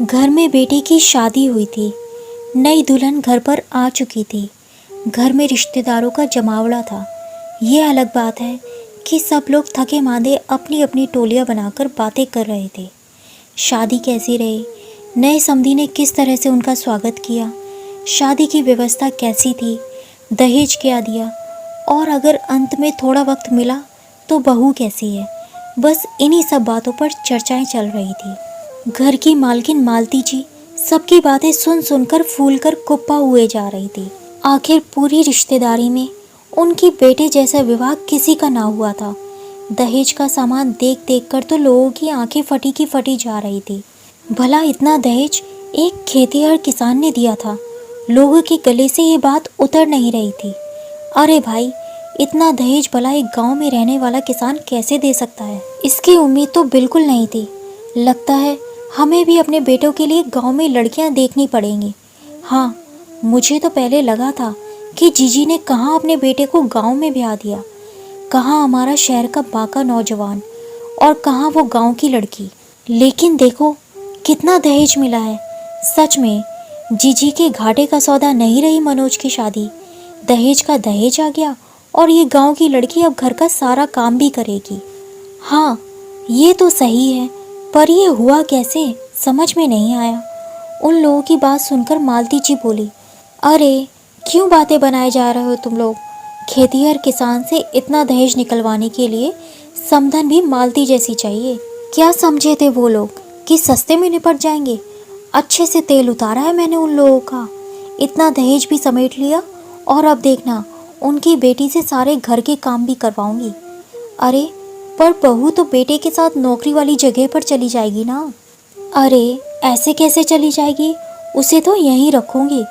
घर में बेटे की शादी हुई थी। नई दुल्हन घर पर आ चुकी थी। घर में रिश्तेदारों का जमावड़ा था। ये अलग बात है कि सब लोग थके मांदे अपनी अपनी टोलियां बनाकर बातें कर रहे थे। शादी कैसी रही, नए समधी ने किस तरह से उनका स्वागत किया, शादी की व्यवस्था कैसी थी, दहेज क्या दिया, और अगर अंत में थोड़ा वक्त मिला तो बहू कैसी है। बस इन्हीं सब बातों पर चर्चाएं चल रही थी। घर की मालकिन मालती जी सबकी बातें सुन सुनकर फूलकर कुप्पा हुए जा रही थी। आखिर पूरी रिश्तेदारी में उनकी बेटे जैसा विवाह किसी का ना हुआ था। दहेज का सामान देख देख कर तो लोगों की आंखें फटी की फटी जा रही थी। भला इतना दहेज एक खेतिहर किसान ने दिया था। लोगों के गले से ये बात उतर नहीं रही थी। अरे भाई, इतना दहेज भला एक गांव में रहने वाला किसान कैसे दे सकता है? इसकी उम्मीद तो बिल्कुल नहीं थी। लगता है हमें भी अपने बेटों के लिए गांव में लड़कियां देखनी पड़ेंगी। हाँ, मुझे तो पहले लगा था कि जीजी ने कहाँ अपने बेटे को गांव में ब्याह दिया, कहाँ हमारा शहर का बाका नौजवान और कहाँ वो गांव की लड़की। लेकिन देखो कितना दहेज मिला है। सच में जीजी के घाटे का सौदा नहीं रही मनोज की शादी। दहेज का दहेज आ गया और ये गांव की लड़की अब घर का सारा काम भी करेगी। हाँ, ये तो सही है, पर ये हुआ कैसे समझ में नहीं आया। उन लोगों की बात सुनकर मालती जी बोली, अरे क्यों बातें बनाए जा रहे हो तुम लोग? खेतिहर किसान से इतना दहेज निकलवाने के लिए समधन भी मालती जैसी चाहिए। क्या समझे थे वो लोग कि सस्ते में निपट जाएंगे? अच्छे से तेल उतारा है मैंने उन लोगों का। इतना दहेज भी समेट लिया और अब देखना उनकी बेटी से सारे घर के काम भी करवाऊंगी। अरे पर बहू तो बेटे के साथ नौकरी वाली जगह पर चली जाएगी ना। अरे ऐसे कैसे चली जाएगी? उसे तो यहीं रखूंगी।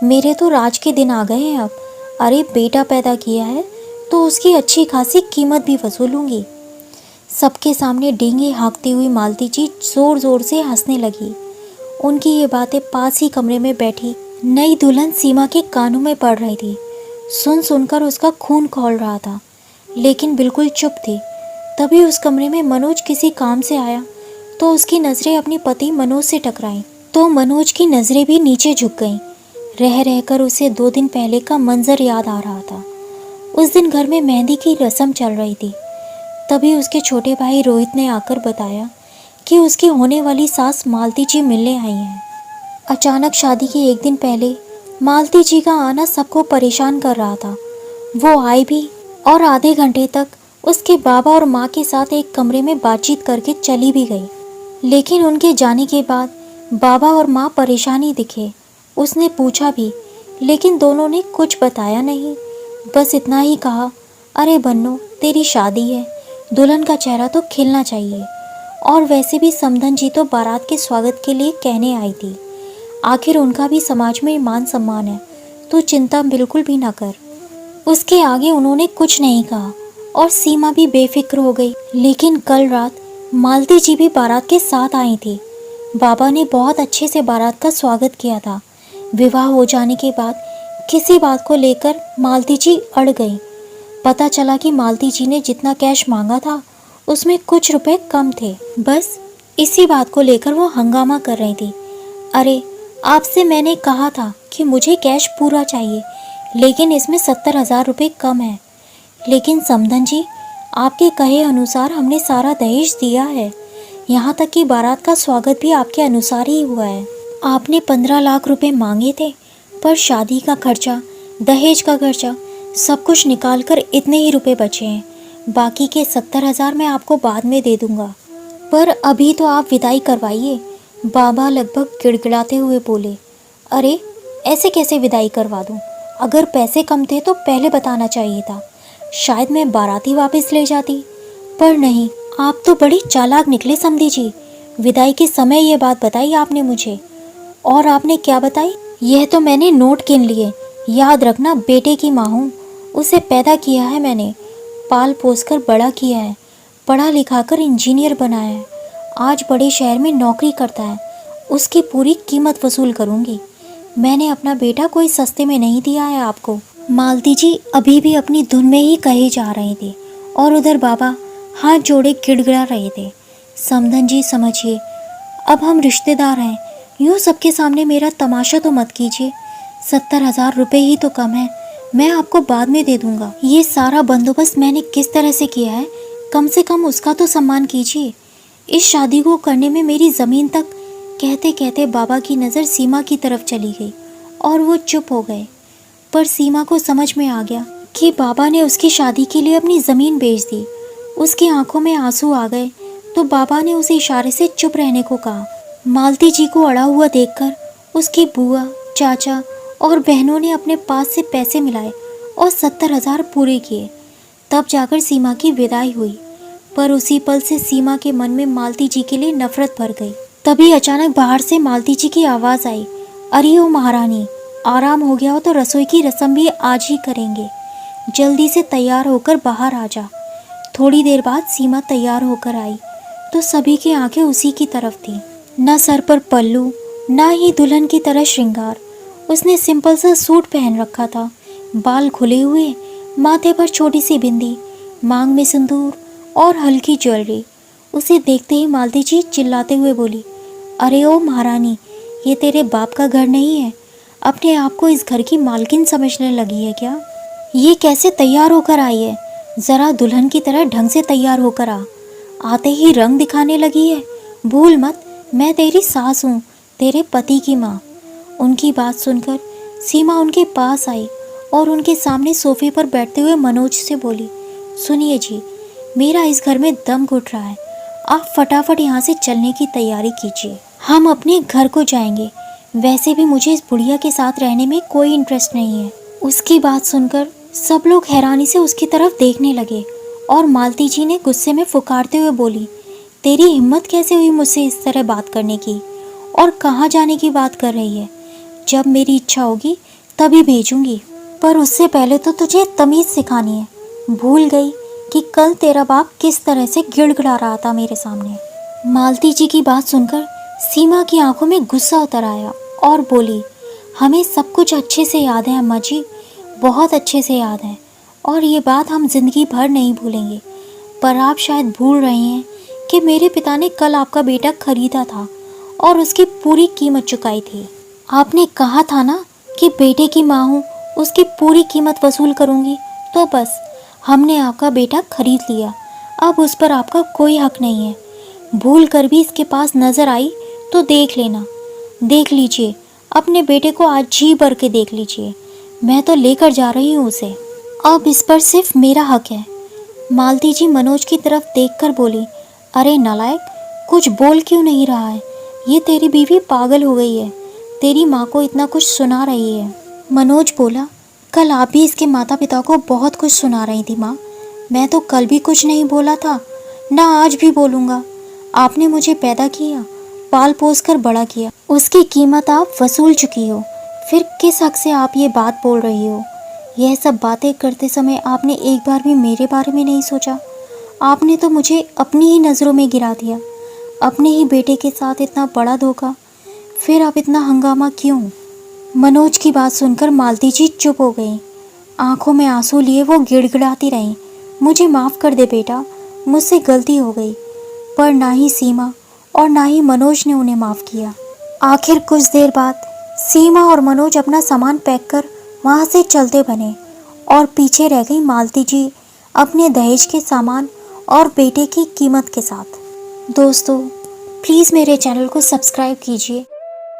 मेरे तो राज के दिन आ गए हैं अब। अरे बेटा पैदा किया है तो उसकी अच्छी खासी कीमत भी वसूलूंगी। सबके सामने डींगे हाँकती हुई मालती जी जोर जोर से हंसने लगी। उनकी ये बातें पास ही कमरे में बैठी नई दुल्हन सीमा के कानों में पड़ रही थी। सुन सुनकर उसका खून खौल रहा था, लेकिन बिल्कुल चुप थी। तभी उस कमरे में मनोज किसी काम से आया तो उसकी नज़रें अपने पति मनोज से टकराईं तो मनोज की नज़रें भी नीचे झुक गईं। रह रहकर उसे 2 दिन पहले का मंजर याद आ रहा था। उस दिन घर में मेहंदी की रस्म चल रही थी। तभी उसके छोटे भाई रोहित ने आकर बताया कि उसकी होने वाली सास मालती जी मिलने आई हैं। अचानक शादी के 1 दिन पहले मालती जी का आना सबको परेशान कर रहा था। वो आई भी और आधे घंटे तक उसके बाबा और माँ के साथ एक कमरे में बातचीत करके चली भी गई। लेकिन उनके जाने के बाद बाबा और माँ परेशान ही दिखे। उसने पूछा भी, लेकिन दोनों ने कुछ बताया नहीं। बस इतना ही कहा, अरे बन्नो, तेरी शादी है, दुल्हन का चेहरा तो खिलना चाहिए। और वैसे भी समधन जी तो बारात के स्वागत के लिए कहने आई थी। आखिर उनका भी समाज में मान सम्मान है, तो चिंता बिल्कुल भी ना कर। उसके आगे उन्होंने कुछ नहीं कहा और सीमा भी बेफिक्र हो गई। लेकिन कल रात मालती जी भी बारात के साथ आई थी। बाबा ने बहुत अच्छे से बारात का स्वागत किया था। विवाह हो जाने के बाद किसी बात को लेकर मालती जी अड़ गई। पता चला कि मालती जी ने जितना कैश मांगा था उसमें कुछ रुपए कम थे। बस इसी बात को लेकर वो हंगामा कर रही थी। अरे आपसे मैंने कहा था कि मुझे कैश पूरा चाहिए, लेकिन इसमें 70,000 रुपये कम है। लेकिन समधन जी, आपके कहे अनुसार हमने सारा दहेज दिया है। यहाँ तक कि बारात का स्वागत भी आपके अनुसार ही हुआ है। आपने 15 लाख रुपए मांगे थे, पर शादी का खर्चा, दहेज का खर्चा सब कुछ निकाल कर इतने ही रुपए बचे हैं। बाकी के 70,000 मैं आपको बाद में दे दूँगा, पर अभी तो आप विदाई करवाइए। बाबा लगभग गिड़गिड़ाते हुए बोले, अरे ऐसे कैसे विदाई करवा दूँ? अगर पैसे कम थे तो पहले बताना चाहिए था, शायद मैं बाराती वापस ले जाती। पर नहीं, आप तो बड़ी चालाक निकले समधी जी। विदाई के समय ये बात बताई आपने मुझे। और आपने क्या बताई? यह तो मैंने नोट गिन लिए। याद रखना, बेटे की माँ हूँ। उसे पैदा किया है मैंने, पाल पोस कर बड़ा किया है, पढ़ा लिखा कर इंजीनियर बनाया है। आज बड़े शहर में नौकरी करता है। उसकी पूरी कीमत वसूल करूँगी। मैंने अपना बेटा कोई सस्ते में नहीं दिया है आपको। मालती जी अभी भी अपनी धुन में ही कहे जा रहे थे और उधर बाबा हाथ जोड़े गिड़गिड़ा रहे थे। समधन जी समझिए, अब हम रिश्तेदार हैं, यूँ सबके सामने मेरा तमाशा तो मत कीजिए। 70,000 रुपये ही तो कम है, मैं आपको बाद में दे दूंगा। ये सारा बंदोबस्त मैंने किस तरह से किया है, कम से कम उसका तो सम्मान कीजिए। इस शादी को करने में मेरी ज़मीन तक। कहते कहते बाबा की नज़र सीमा की तरफ चली गई और वो चुप हो गए। पर सीमा को समझ में आ गया कि बाबा ने उसकी शादी के लिए अपनी ज़मीन बेच दी। उसकी आंखों में आंसू आ गए तो बाबा ने उसे इशारे से चुप रहने को कहा। मालती जी को अड़ा हुआ देखकर उसकी बुआ, चाचा और बहनों ने अपने पास से पैसे मिलाए और 70,000 पूरे किए। तब जाकर सीमा की विदाई हुई। पर उसी पल से सीमा के मन में मालती जी के लिए नफरत भर गई। तभी अचानक बाहर से मालती जी की आवाज़ आई, अरे ओ महारानी, आराम हो गया हो तो रसोई की रस्म भी आज ही करेंगे। जल्दी से तैयार होकर बाहर आ जा। थोड़ी देर बाद सीमा तैयार होकर आई तो सभी की आंखें उसी की तरफ थी। न सर पर पल्लू, न ही दुल्हन की तरह श्रृंगार। उसने सिंपल सा सूट पहन रखा था, बाल खुले हुए, माथे पर छोटी सी बिंदी, मांग में सिंदूर और हल्की ज्वेलरी। उसे देखते ही मालती जी चिल्लाते हुए बोली, अरे ओ महारानी, ये तेरे बाप का घर नहीं है, अपने आप को इस घर की मालकिन समझने लगी है क्या? ये कैसे तैयार होकर आई है? ज़रा दुल्हन की तरह ढंग से तैयार होकर आ। आते ही रंग दिखाने लगी है। भूल मत, मैं तेरी सास हूँ, तेरे पति की माँ। उनकी बात सुनकर सीमा उनके पास आई और उनके सामने सोफे पर बैठते हुए मनोज से बोली, सुनिए जी, मेरा इस घर में दम घुट रहा है, आप फटाफट यहाँ से चलने की तैयारी कीजिए। हम अपने घर को जाएंगे। वैसे भी मुझे इस बुढ़िया के साथ रहने में कोई इंटरेस्ट नहीं है। उसकी बात सुनकर सब लोग हैरानी से उसकी तरफ देखने लगे और मालती जी ने गुस्से में फुकारते हुए बोली, तेरी हिम्मत कैसे हुई मुझसे इस तरह बात करने की, और कहाँ जाने की बात कर रही है? जब मेरी इच्छा होगी तभी भेजूंगी, पर उससे पहले तो तुझे तमीज़ सिखानी है। भूल गई कि कल तेरा बाप किस तरह से गिड़गिड़ा रहा था मेरे सामने। मालती जी की बात सुनकर सीमा की आंखों में गुस्सा उतर आया और बोली, हमें सब कुछ अच्छे से याद है अम्मा जी, बहुत अच्छे से याद है, और ये बात हम जिंदगी भर नहीं भूलेंगे। पर आप शायद भूल रहे हैं कि मेरे पिता ने कल आपका बेटा खरीदा था और उसकी पूरी कीमत चुकाई थी। आपने कहा था ना कि बेटे की माँ हूँ, उसकी पूरी कीमत वसूल करूँगी। तो बस, हमने आपका बेटा खरीद लिया, अब उस पर आपका कोई हक नहीं है। भूल कर भी इसके पास नज़र आई तो देख लेना। देख लीजिए, अपने बेटे को आज जी भर के देख लीजिए, मैं तो लेकर जा रही हूँ उसे। अब इस पर सिर्फ मेरा हक है। मालती जी मनोज की तरफ देखकर बोली, अरे नालायक, कुछ बोल क्यों नहीं रहा है? ये तेरी बीवी पागल हो गई है, तेरी माँ को इतना कुछ सुना रही है। मनोज बोला, कल आप भी इसके माता पिता को बहुत कुछ सुना रही थी माँ। मैं तो कल भी कुछ नहीं बोला था, ना आज भी बोलूँगा। आपने मुझे पैदा किया, पाल पोस कर बड़ा किया, उसकी कीमत आप वसूल चुकी हो, फिर किस हक से आप ये बात बोल रही हो? यह सब बातें करते समय आपने एक बार भी मेरे बारे में नहीं सोचा। आपने तो मुझे अपनी ही नज़रों में गिरा दिया, अपने ही बेटे के साथ इतना बड़ा धोखा। फिर आप इतना हंगामा क्यों? मनोज की बात सुनकर मालती जी चुप हो गई। आंखों में आंसू लिए वो गिड़गिड़ाती रहीं, मुझे माफ़ कर दे बेटा, मुझसे गलती हो गई। पर ना ही सीमा और ना ही मनोज ने उन्हें माफ़ किया। आखिर कुछ देर बाद सीमा और मनोज अपना सामान पैक कर वहाँ से चलते बने और पीछे रह गई मालती जी अपने दहेज के सामान और बेटे की कीमत के साथ। दोस्तों, प्लीज़ मेरे चैनल को सब्सक्राइब कीजिए।